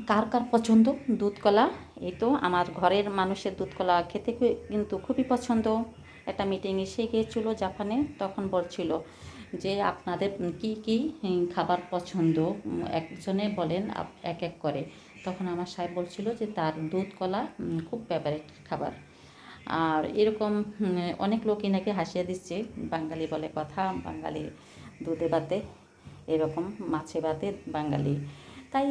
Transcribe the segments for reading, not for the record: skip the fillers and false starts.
কার কার পছন্দ দুধ কলা? এই তো আমার ঘরের মানুষের দুধ কলা খেতে কিন্তু খুবই পছন্দ। একটা মিটিং এসে গিয়েছিলো জাপানে, তখন বলছিল যে আপনাদের কি কি খাবার পছন্দ, একজনে বলেন এক এক করে। তখন আমার সাহেব বলছিল যে তার দুধ কলা খুব ফেভারিট খাবার। আর এরকম অনেক লোকই নাকি হাসিয়ে দিচ্ছে, বাঙালি বলে কথা, বাঙালি দুধে ভাতে, এরকম মাছে ভাতে বাঙালি। তাই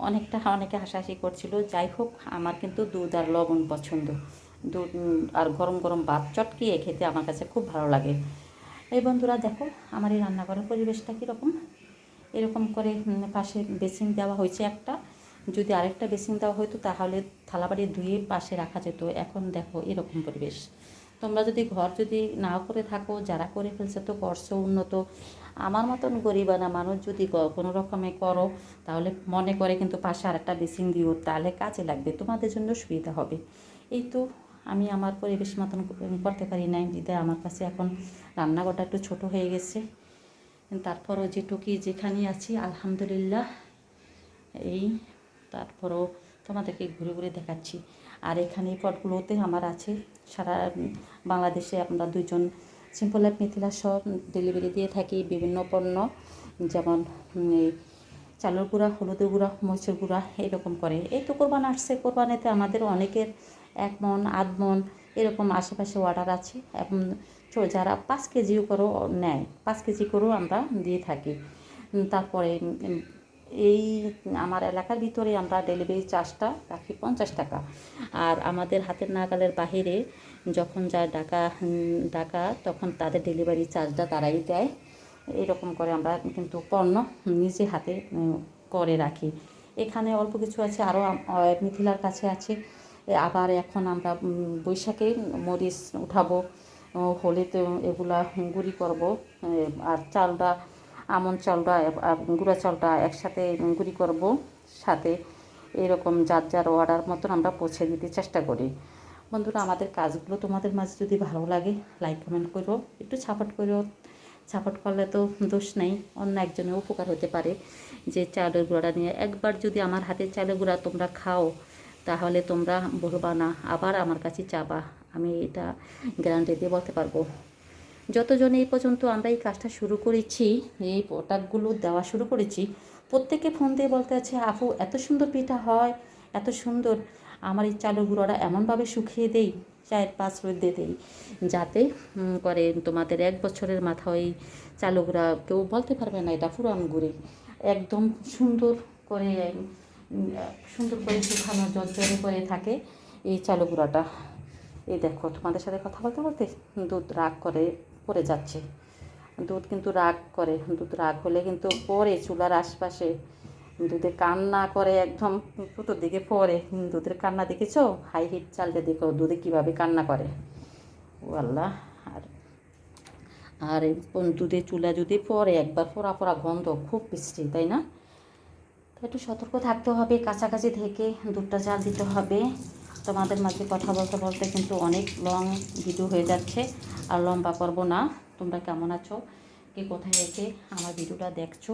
অনেকে হাসাহাসি করছিল। যাই হোক, আমার কিন্তু দুধ আর লবণ পছন্দ। দুধ আর গরম গরম ভাত চটকিয়ে খেতে আমার কাছে খুব ভালো লাগে। এই বন্ধুরা দেখো, আমার এই রান্নাঘরের পরিবেশটা কীরকম। এরকম করে পাশে বেসিন দেওয়া হয়েছে একটা। যদি আরেকটা বেসিন দেওয়া হতো তাহলে থালাবাড়ি ধুয়ে পাশে রাখা যেত। এখন দেখো এরকম পরিবেশ। তোমরা যদি ঘর যদি নাও করে থাকো, যারা করে ফেলছে তো করছো উন্নত, আমার মতন গরিবানা মানুষ যদি কোনো রকমে করো তাহলে মনে করে কিন্তু পাশে আরেকটা বেসিন দিও, তাহলে কাজে লাগবে, তোমাদের জন্য সুবিধা হবে। এই তো আমি আমার পরিবেশ মতন করতে পারি নাই, বিধায় আমার কাছে এখন রান্নাঘরটা একটু ছোট হয়ে গেছে। তারপরও যেটুকি যেখানে আছি আলহামদুলিল্লাহ। এই তারপরও তোমাদেরকে ঘুরে ঘুরে দেখাচ্ছি। আর এখানে এই পটগুলোতে আমার আছে সারা বাংলাদেশে। আমরা দুজন সিম্পল লাইফ মিথিলা সব ডেলিভারি দিয়ে থাকি বিভিন্ন পণ্য, যেমন এই চালের গুঁড়া, হলুদের গুঁড়া, মরিচের গুঁড়া, এরকম করে। এই তো কোরবান আসছে, কোরবানিতে আমাদের অনেকের 1 মণ 8 মণ এরকম আশেপাশে অর্ডার আছে। এবং যারা 5 কেজিও করেও নেয়, 5 কেজি করেও আমরা দিয়ে থাকি। তারপরে এই আমার এলাকার ভিতরে আমরা ডেলিভারি চার্জটা রাখি 50 টাকা। আর আমাদের হাতের নাগালের বাহিরে যখন যায় ডাকা তখন তাদের ডেলিভারি চার্জটা তারাই দেয়। এরকম করে আমরা কিন্তু পণ্য নিজে হাতে করে রাখি। এখানে অল্প কিছু আছে, আরও মিথিলার কাছে আছে। আবার এখন আমরা বৈশাখে মরিচ উঠাবো, হোলিতে এগুলা গুঁড়ি করব। আর চালটা, আমন চালটা গুঁড়া চালটা একসাথে গুঁড়ি করব, সাথে এরকম যার যার অর্ডার মতন আমরা পৌঁছে দিতে চেষ্টা করি। বন্ধুরা, আমাদের কাজগুলো তোমাদের মাঝে যদি ভালো লাগে লাইক কমেন্ট করো, একটু সাপোর্ট করো। সাপোর্ট করলে তো দোষ নেই, অন্য একজনের উপকার হতে পারে। যে চালের গুঁড়াটা নিয়ে একবার যদি আমার হাতের চালের গুঁড়া তোমরা খাও তাহলে তোমরা বলবা না আবার আমার কাছে চাবা, আমি এটা গ্যারান্টি দিয়ে বলতে পারবো। যতজন এই পর্যন্ত আমরা এই কাজটা শুরু করেছি, এই প্রোডাক্টগুলো দেওয়া শুরু করেছি, প্রত্যেকে ফোন দিয়ে বলতে আছে আপু এত সুন্দর পিঠা হয়, এত সুন্দর। আমার এই চালের গুঁড়োটা এমনভাবে শুকিয়ে দেই, 4-5 রোদে দেই, যাতে করে তোমাদের 1 বছরের মাথায় এই চালের গুঁড়া কেউ বলতে পারবে না এটা পুরান গুঁড়ি। একদম সুন্দর করে শুকানো জর্জরে করে থাকে এই চালের গুঁড়াটা। এই দেখো, তোমাদের সাথে কথা বলতে বলতে দুধ রাগ করে পড়ে যাচ্ছে। দুধ কিন্তু রাগ করে, দুধ রাগ হলে কিন্তু পড়ে চুলার আশপাশে, দুধে কান্না করে, একদম পুটোর দিকে পড়ে। দুধের কান্না দেখেছো? হাই হিট চালটা দেখো দুধে কীভাবে কান্না করে, ও আল্লাহ। আর আর দুধে চুলা যদি পড়ে একবার, পোড়া পোড়া গন্ধ, খুব বিশ্রী, তাই না? তো একটু সতর্ক থাকতে হবে, কাছাকাছি থেকে দুধটা জাল দিতে হবে। তোমাদের মাঝে কথা বলতে বলতে কিন্তু অনেক লং ভিডিও হয়ে যাচ্ছে, আর লম্বা করব না। তোমরা কেমন আছো, কে কোথায় রেখে আমার ভিডিওটা দেখছো,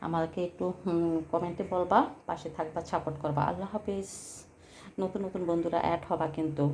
আমাকে একটু কমেন্টে বলবা, পাশে থাকবা, সাপোর্ট করবা। আল্লাহ হাফেজ। নতুন নতুন বন্ধুরা অ্যাড হবা কিন্তু।